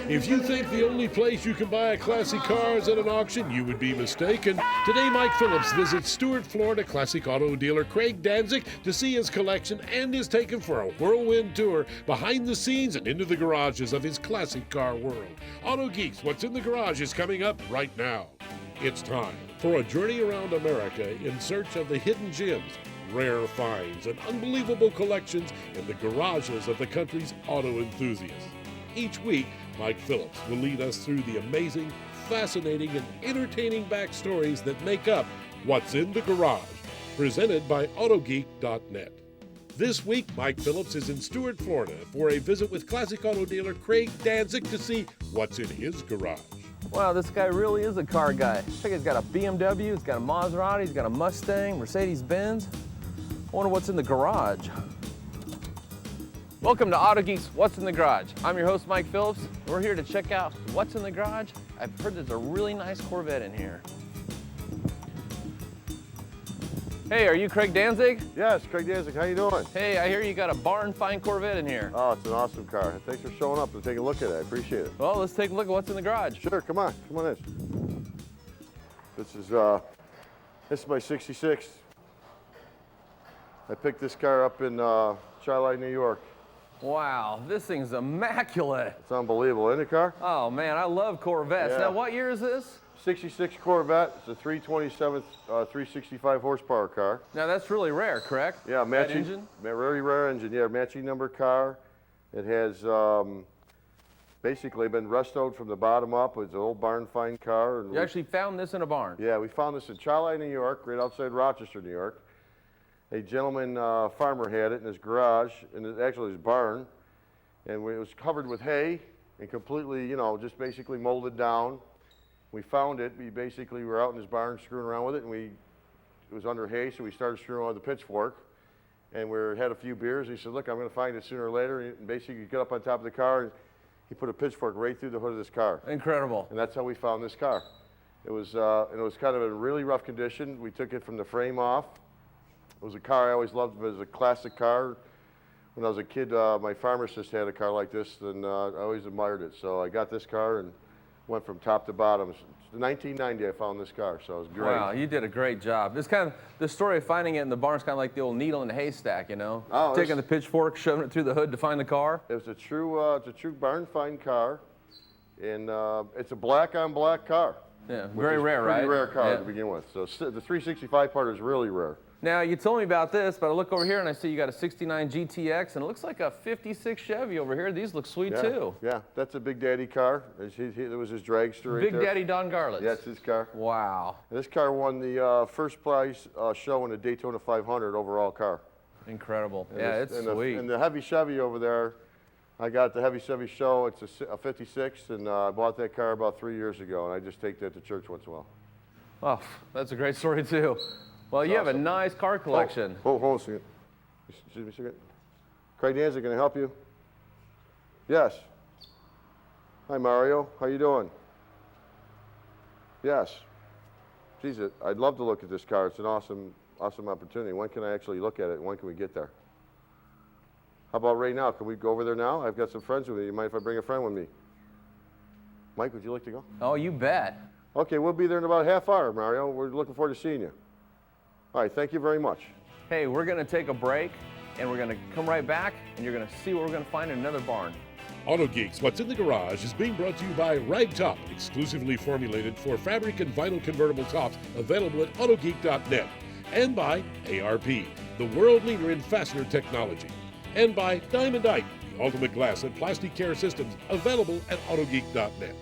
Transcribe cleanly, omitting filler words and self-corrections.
If you think the only place you can buy a classic car is at an auction, you would be mistaken. Today, Mike Phillips visits Stuart, Florida classic auto dealer Craig Danzig to see his collection and is taken for a whirlwind tour behind the scenes and into the garages of his classic car world. Auto Geeks, What's in the Garage is coming up right now. It's time for a journey around America in search of the hidden gems, rare finds, and unbelievable collections in the garages of the country's auto enthusiasts. Each week, Mike Phillips will lead us through the amazing, fascinating, and entertaining backstories that make up What's in the Garage, presented by AutoGeek.net. This week, Mike Phillips is in Stuart, Florida for a visit with classic auto dealer Craig Danzig to see what's in his garage. Wow, this guy really is a car guy. Check, he's got a BMW, he's got a Maserati, he's got a Mustang, Mercedes-Benz. I wonder what's in the garage. Welcome to Auto Geeks, What's in the Garage. I'm your host, Mike Phillips. We're here to check out what's in the garage. I've heard there's a really nice Corvette in here. Hey, are you Craig Danzig? Yes, Craig Danzig, how you doing? Hey, I hear you got a barn find Corvette in here. Oh, it's an awesome car. Thanks for showing up and taking a look at it. I appreciate it. Well, let's take a look at what's in the garage. Sure, come on in. This is my 66. I picked this car up in Charlotte, New York. Wow, this thing's immaculate. It's unbelievable, isn't it, car? Oh man, I love Corvettes. Yeah. Now, what year is this? 66 Corvette. It's a 327 365 horsepower car. Now, that's really rare, correct? Yeah, matching. That engine? Very rare engine, yeah, matching number car. It has basically been restored from the bottom up. It's an old barn find car. And You actually found this in a barn? Yeah, we found this in Charlotte, New York, right outside Rochester, New York. A gentleman, farmer, had it in his garage, actually his barn, and it was covered with hay and completely, just basically molded down. We found it. We basically were out in his barn screwing around with it, and it was under hay, so we started screwing with the pitchfork, and we had a few beers. He said, "Look, I'm going to find it sooner or later." And basically, he got up on top of the car, and he put a pitchfork right through the hood of this car. Incredible. And that's how we found this car. It was kind of in really rough condition. We took it from the frame off. It was a car I always loved. It was a classic car. When I was a kid, my pharmacist had a car like this, and I always admired it. So I got this car and went from top to bottom. In 1990, I found this car, so it was great. Wow, you did a great job. It's kind of, the story of finding it in the barn is kind of like the old needle in the haystack, you know? Oh, taking the pitchfork, shoving it through the hood to find the car. It was a true barn find car, and it's a black on black car. Yeah, very rare, right? Pretty rare car Yeah. to begin with. So the 365 part is really rare. Now, you told me about this, but I look over here and I see you got a 69 GTX, and it looks like a 56 Chevy over here. These look sweet, too. Yeah, that's a Big Daddy car. It was his dragster right Big there. Daddy Don Garlitz. Yeah, it's his car. Wow. And this car won the first prize show in the Daytona 500 overall car. Incredible. And Yeah, it's sweet. And the heavy Chevy over there, I got the heavy Chevy show. It's a 56, and I bought that car about 3 years ago, and I just take that to church once in a while. Oh, that's a great story, too. Well, you have a awesome. nice car collection. Hold on a second. Excuse me a second. Craig Danzig, can I help you? Yes. Hi, Mario. How you doing? Yes. Geez, I'd love to look at this car. It's an awesome opportunity. When can I actually look at it, and when can we get there? How about right now? Can we go over there now? I've got some friends with me. You mind if I bring a friend with me? Mike, would you like to go? Oh, you bet. Okay, we'll be there in about a half hour, Mario. We're looking forward to seeing you. All right, thank you very much. Hey, we're going to take a break, and we're going to come right back, and you're going to see what we're going to find in another barn. Auto Geeks, What's in the Garage is being brought to you by Ragtop, exclusively formulated for fabric and vinyl convertible tops, available at AutoGeek.net. And by ARP, the world leader in fastener technology. And by Diamondite, the ultimate glass and plastic care systems, available at AutoGeek.net.